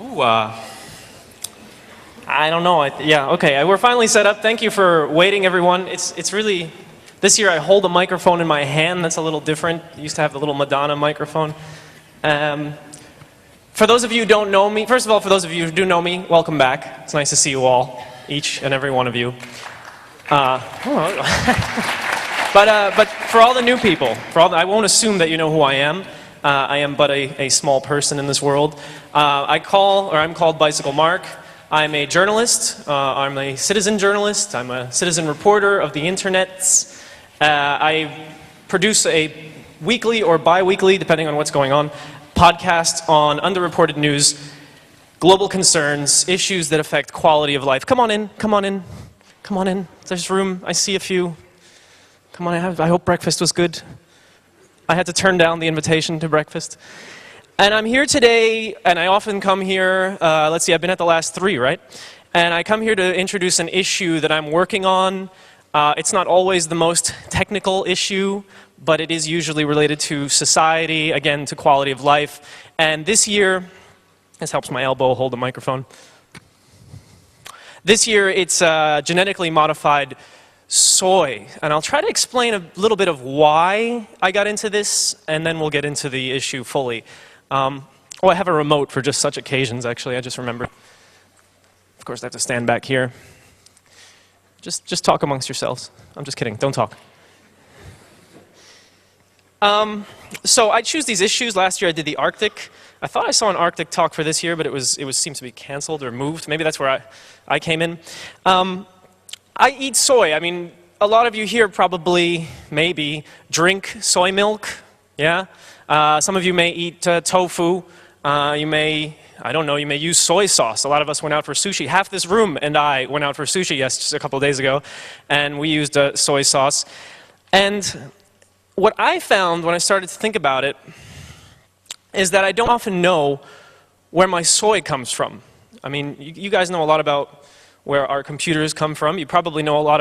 Ooh, I don't know. Yeah, okay. We're finally set up. Thank you for waiting, everyone. It's really, this year I hold a microphone in my hand. That's a little different. I used to have the little Madonna microphone. For those of you who don't know me, first of all, for those of you who do know me, welcome back. It's nice to see you all, each and every one of you. But for all the new people, I won't assume that you know who I am. I am but a small person in this world. I'm called Bicycle Mark. I'm a journalist. I'm a citizen journalist. I'm a citizen reporter of the internets. I produce a weekly or bi-weekly, depending on what's going on, podcast on underreported news, global concerns, issues that affect quality of life. Come on in, come on in, come on in. There's room. I see a few. Come on, I hope breakfast was good. I had to turn down the invitation to breakfast. And I'm here today, and I often come here, let's see, I've been at the last 3, right? And I come here to introduce an issue that I'm working on. It's not always the most technical issue, but it is usually related to society, again, to quality of life. And this year, this helps my elbow hold the microphone. This year, it's genetically modified soy, and I'll try to explain a little bit of why I got into this, and then we'll get into the issue fully. I have a remote for just such occasions, actually, I just remembered. Of course, I have to stand back here. Just talk amongst yourselves. I'm just kidding, don't talk. So I choose these issues. Last year I did the Arctic. I thought I saw an Arctic talk for this year, but it seems to be canceled or moved. Maybe that's where I came in. I eat soy. I mean, a lot of you here probably, maybe, drink soy milk, yeah? Some of you may eat tofu. You may, I don't know, you may use soy sauce. A lot of us went out for sushi. Half this room and I went out for sushi just a couple of days ago, and we used soy sauce. And what I found when I started to think about it is that I don't often know where my soy comes from. I mean, you guys know a lot about where our computers come from. You probably know a lot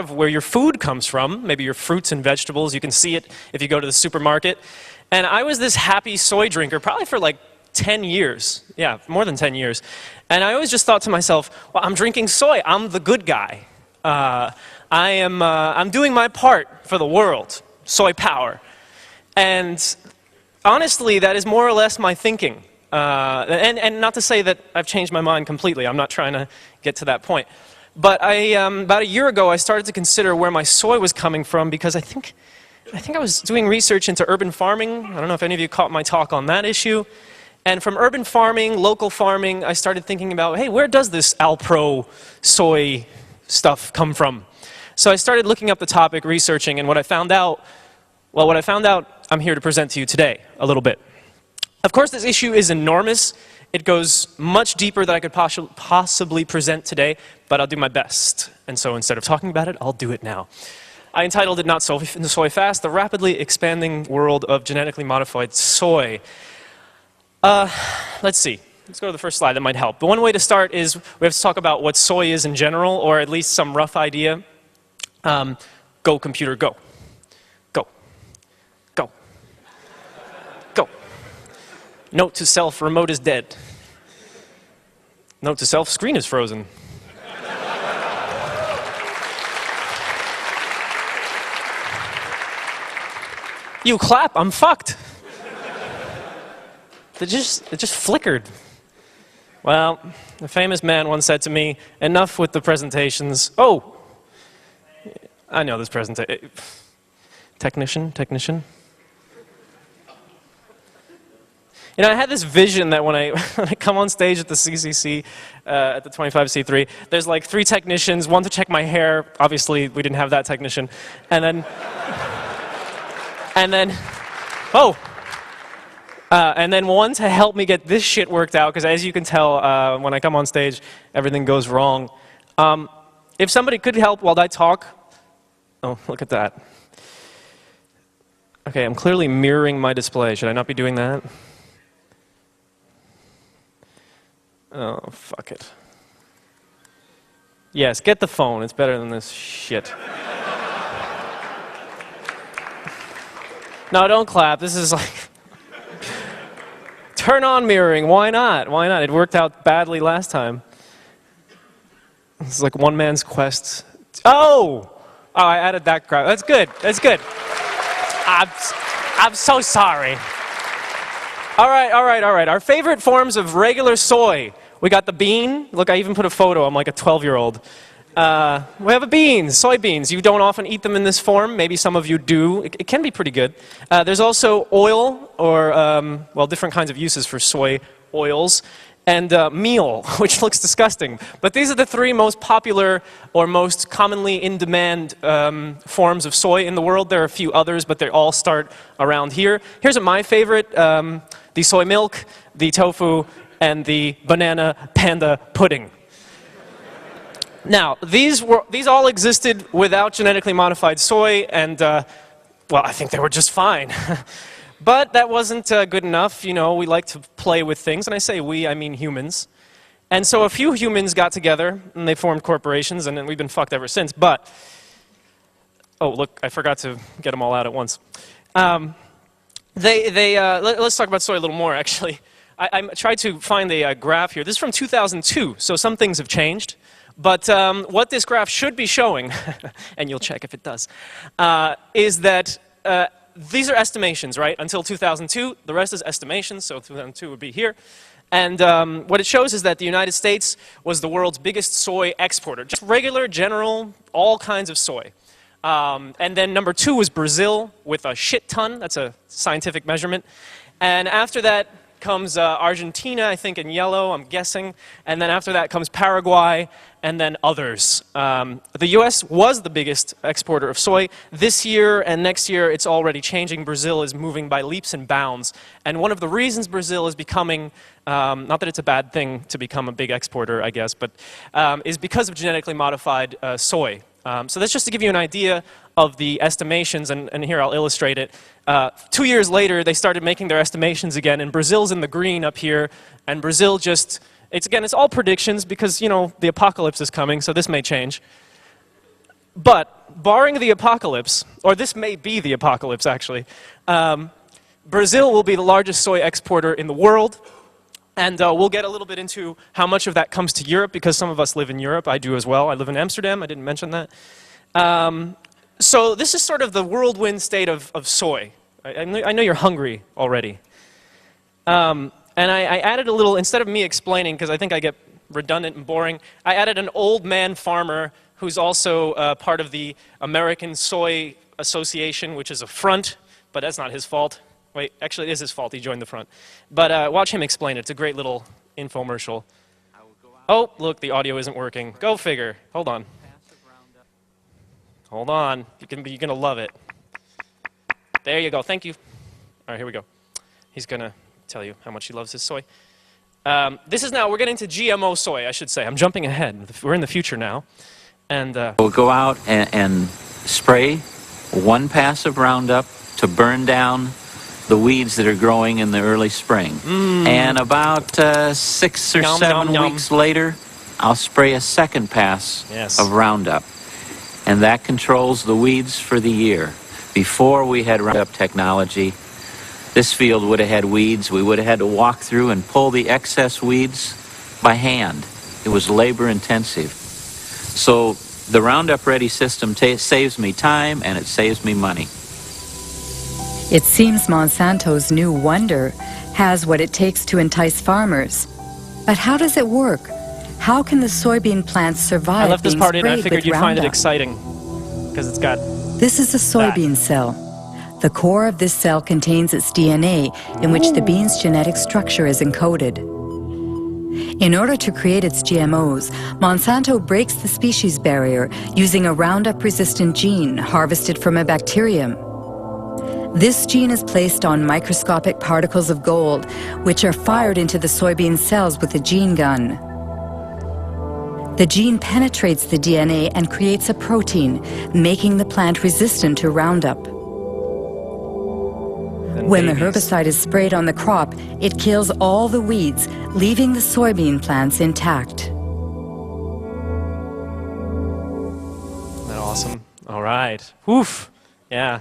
of where your food comes from, maybe your fruits and vegetables. You can see it if you go to the supermarket. And I was this happy soy drinker probably for like 10 years. Yeah, more than 10 years. And I always just thought to myself, well, I'm drinking soy. I'm the good guy. I'm doing my part for the world. Soy power. And honestly, that is more or less my thinking. And not to say that I've changed my mind completely. I'm not trying to get to that point. But about a year ago, I started to consider where my soy was coming from, because I think I was doing research into urban farming. I don't know if any of you caught my talk on that issue. And from urban farming, local farming, I started thinking about, hey, where does this Alpro soy stuff come from? So I started looking up the topic, researching, and what I found out, I'm here to present to you today a little bit. Of course, this issue is enormous. It goes much deeper than I could possibly present today, but I'll do my best. And so instead of talking about it, I'll do it now. I entitled it Not Soy Fast, The Rapidly Expanding World of Genetically Modified Soy. Let's see. Let's go to the first slide. That might help. But one way to start is we have to talk about what soy is in general, or at least some rough idea. Go, computer, go. Go. Go. Go. Note to self, remote is dead. Note to self, screen is frozen. You clap, I'm fucked. It just flickered. Well, a famous man once said to me, enough with the presentations. Oh, I know this presentation. Technician. You know, I had this vision that when I come on stage at the CCC, at the 25C3, there's like 3 technicians, one to check my hair. Obviously, we didn't have that technician. And then one to help me get this shit worked out, because as you can tell, when I come on stage, everything goes wrong. If somebody could help while I talk, oh, look at that. Okay, I'm clearly mirroring my display. Should I not be doing that? Oh, fuck it. Yes, get the phone. It's better than this shit. No, don't clap. This is like Turn on mirroring, why not? Why not? It worked out badly last time. It's like one man's quest. Oh! Oh, I added that crap. That's good, that's good. I'm so sorry. All right, all right, all right. Our favorite forms of regular soy. We got the bean. Look, I even put a photo. I'm like a 12-year-old. We have a bean, soybeans. You don't often eat them in this form. Maybe some of you do. It can be pretty good. There's also oil, or, well, different kinds of uses for soy oils. And meal, which looks disgusting. But these are the three most popular or most commonly in demand forms of soy in the world. There are a few others, but they all start around here. Here's my favorite, the soy milk, the tofu, and the banana panda pudding. Now, these all existed without genetically modified soy, and well, I think they were just fine. But that wasn't good enough. You know, we like to play with things, and I say we, I mean humans. And so a few humans got together, and they formed corporations, and then we've been fucked ever since. But, oh, look, I forgot to get them all out at once. Let's talk about soy a little more, actually. I tried to find a graph here. This is from 2002, so some things have changed. But what this graph should be showing, and you'll check if it does, is that these are estimations, right? Until 2002, the rest is estimations, so 2002 would be here. And what it shows is that the United States was the world's biggest soy exporter. Just regular, general, all kinds of soy. And then number 2 was Brazil with a shit ton. That's a scientific measurement. And after that comes Argentina, I think in yellow, I'm guessing. And then after that comes Paraguay, and then others. The US was the biggest exporter of soy. This year and next year, it's already changing. Brazil is moving by leaps and bounds. And one of the reasons Brazil is becoming, not that it's a bad thing to become a big exporter, I guess, but is because of genetically modified soy. So that's just to give you an idea of the estimations, and here I'll illustrate it. 2 years later, they started making their estimations again, and Brazil's in the green up here, and Brazil just, it's all predictions because, you know, the apocalypse is coming, so this may change. But, barring the apocalypse, or this may be the apocalypse actually, Brazil will be the largest soy exporter in the world. And we'll get a little bit into how much of that comes to Europe, because some of us live in Europe. I do as well. I live in Amsterdam. I didn't mention that. So this is sort of the whirlwind state of soy. I know you're hungry already. And I added a little, instead of me explaining, because I think I get redundant and boring, I added an old man farmer who's also part of the American Soy Association, which is a front, but that's not his fault. Wait, actually it is his fault, he joined the front. But watch him explain it. It's a great little infomercial. Oh, look, the audio isn't working. Go figure. Hold on. Hold on. You're going to love it. There you go. Thank you. All right, here we go. He's going to tell you how much he loves his soy. This is now, we're getting to GMO soy, I should say. I'm jumping ahead. We're in the future now. And we'll go out and spray 1 pass of Roundup to burn down the weeds that are growing in the early spring. And about 6 or 7 weeks later, I'll spray a 2nd pass of Roundup. And that controls the weeds for the year. Before we had Roundup technology, this field would have had weeds. We would have had to walk through and pull the excess weeds by hand. It was labor intensive. So the Roundup Ready system saves me time and it saves me money. It seems Monsanto's new wonder has what it takes to entice farmers. But how does it work? How can the soybean plants survive? I left this part in and I figured you'd find it exciting because it's got This is a soybean cell. The core of this cell contains its DNA, in which the bean's genetic structure is encoded. In order to create its GMOs, Monsanto breaks the species barrier using a Roundup-resistant gene harvested from a bacterium. This gene is placed on microscopic particles of gold, which are fired into the soybean cells with a gene gun. The gene penetrates the DNA and creates a protein, making the plant resistant to Roundup. When the herbicide is sprayed on the crop, it kills all the weeds, leaving the soybean plants intact. Isn't that awesome? All right. Woof. Yeah.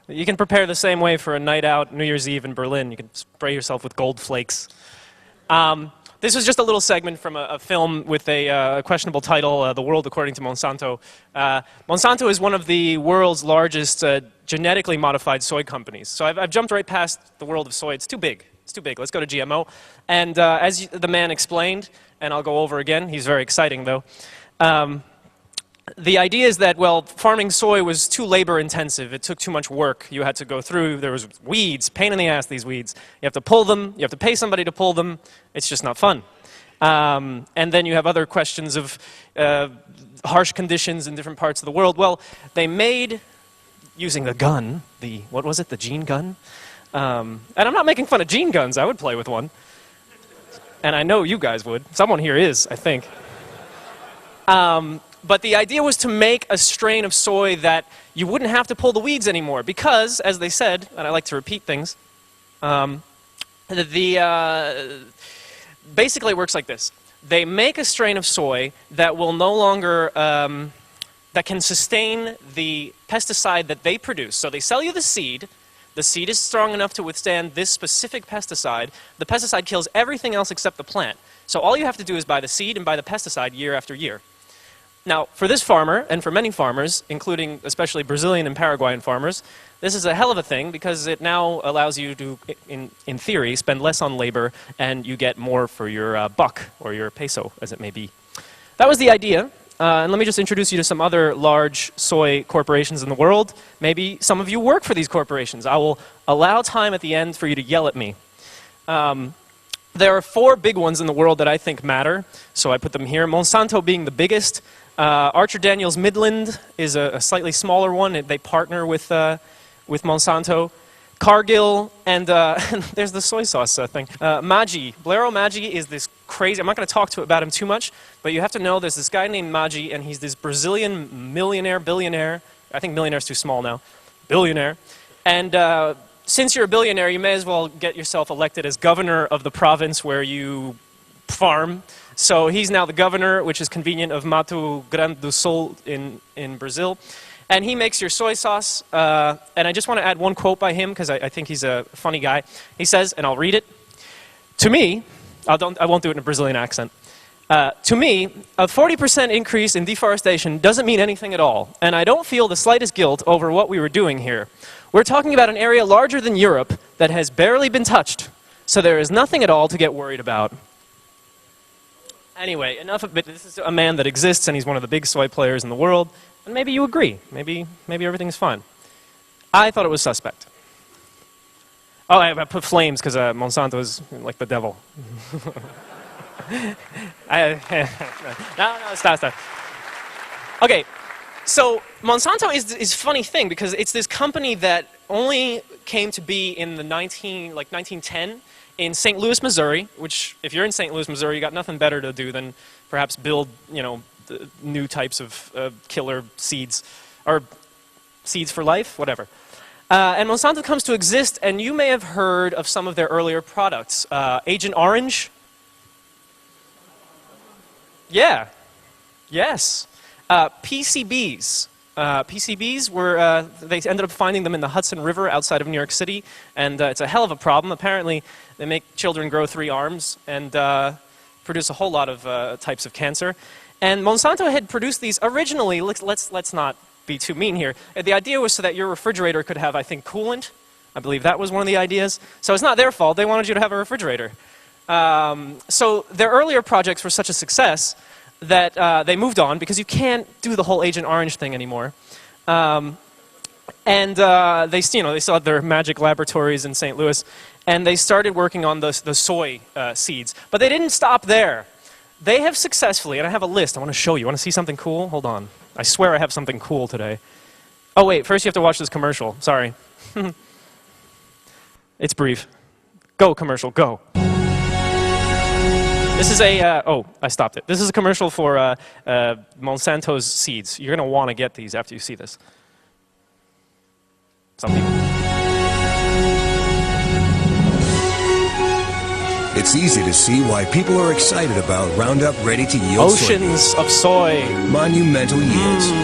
You can prepare the same way for a night out New Year's Eve in Berlin. You can spray yourself with gold flakes. This was just a little segment from a film with a questionable title, The World According to Monsanto. Monsanto is one of the world's largest genetically modified soy companies. So I've jumped right past the world of soy. It's too big. It's too big. Let's go to GMO. And the man explained, and I'll go over again. He's very exciting, though. The idea is that, well, farming soy was too labor intensive. It took too much work. You had to go through, there was weeds, pain in the ass, these weeds. You have to pull them, you have to pay somebody to pull them. It's just not fun. And then you have other questions of harsh conditions in different parts of the world. Well, they made, using the gun, what was it, the gene gun? And I'm not making fun of gene guns, I would play with one. And I know you guys would. Someone here is, I think. But the idea was to make a strain of soy that you wouldn't have to pull the weeds anymore because, as they said, and I like to repeat things, basically it works like this. They make a strain of soy that will no longer, that can sustain the pesticide that they produce. So they sell you the seed. The seed is strong enough to withstand this specific pesticide. The pesticide kills everything else except the plant. So all you have to do is buy the seed and buy the pesticide year after year. Now, for this farmer, and for many farmers, including especially Brazilian and Paraguayan farmers, this is a hell of a thing because it now allows you to, in theory, spend less on labor and you get more for your buck, or your peso, as it may be. That was the idea. And let me just introduce you to some other large soy corporations in the world. Maybe some of you work for these corporations. I will allow time at the end for you to yell at me. There are 4 big ones in the world that I think matter, so I put them here. Monsanto being the biggest. Archer Daniels Midland is a slightly smaller one. They partner with Monsanto. Cargill, and there's the soy sauce thing. Maggi. Blairo Maggi is this crazy, I'm not going to talk about him too much, but you have to know there's this guy named Maggi, and he's this Brazilian millionaire, billionaire. I think millionaire's too small now. Billionaire. And since you're a billionaire, you may as well get yourself elected as governor of the province where you farm. So he's now the governor, which is convenient, of Mato Grosso do Sul in Brazil. And he makes your soy sauce. And I just want to add one quote by him because I think he's a funny guy. He says, and I'll read it, "To me," I won't do it in a Brazilian accent. "To me, a 40% increase in deforestation doesn't mean anything at all. And I don't feel the slightest guilt over what we were doing here. We're talking about an area larger than Europe that has barely been touched. So there is nothing at all to get worried about." Anyway, enough of it. This is a man that exists, and he's one of the big soy players in the world. And maybe you agree. Maybe everything's fine. I thought it was suspect. Oh, I put flames because Monsanto is like the devil. No, stop. Okay, so Monsanto is a funny thing because it's this company that only came to be in the 1910 in St. Louis, Missouri, which if you're in St. Louis, Missouri, you got nothing better to do than perhaps build, new types of killer seeds, or seeds for life, whatever. And Monsanto comes to exist, and you may have heard of some of their earlier products. Agent Orange? Yeah. Yes. PCBs. PCBs were, they ended up finding them in the Hudson River outside of New York City, and it's a hell of a problem. Apparently, they make children grow 3 arms and produce a whole lot of types of cancer. And Monsanto had produced these originally, let's not be too mean here. The idea was so that your refrigerator could have, I think, coolant. I believe that was one of the ideas. So it's not their fault. They wanted you to have a refrigerator. So their earlier projects were such a success that they moved on because you can't do the whole Agent Orange thing anymore. They still had their magic laboratories in St. Louis, and they started working on the soy seeds. But they didn't stop there. They have successfully, and I have a list I want to show you. Want to see something cool? Hold on. I swear I have something cool today. Oh wait, first you have to watch this commercial. Sorry. It's brief. Go commercial, go. This is a, oh, I stopped it. This is a commercial for Monsanto's seeds. You're going to want to get these after you see this. Some people. It's easy to see why people are excited about Roundup Ready to Yield Oceans of soy. Monumental yields.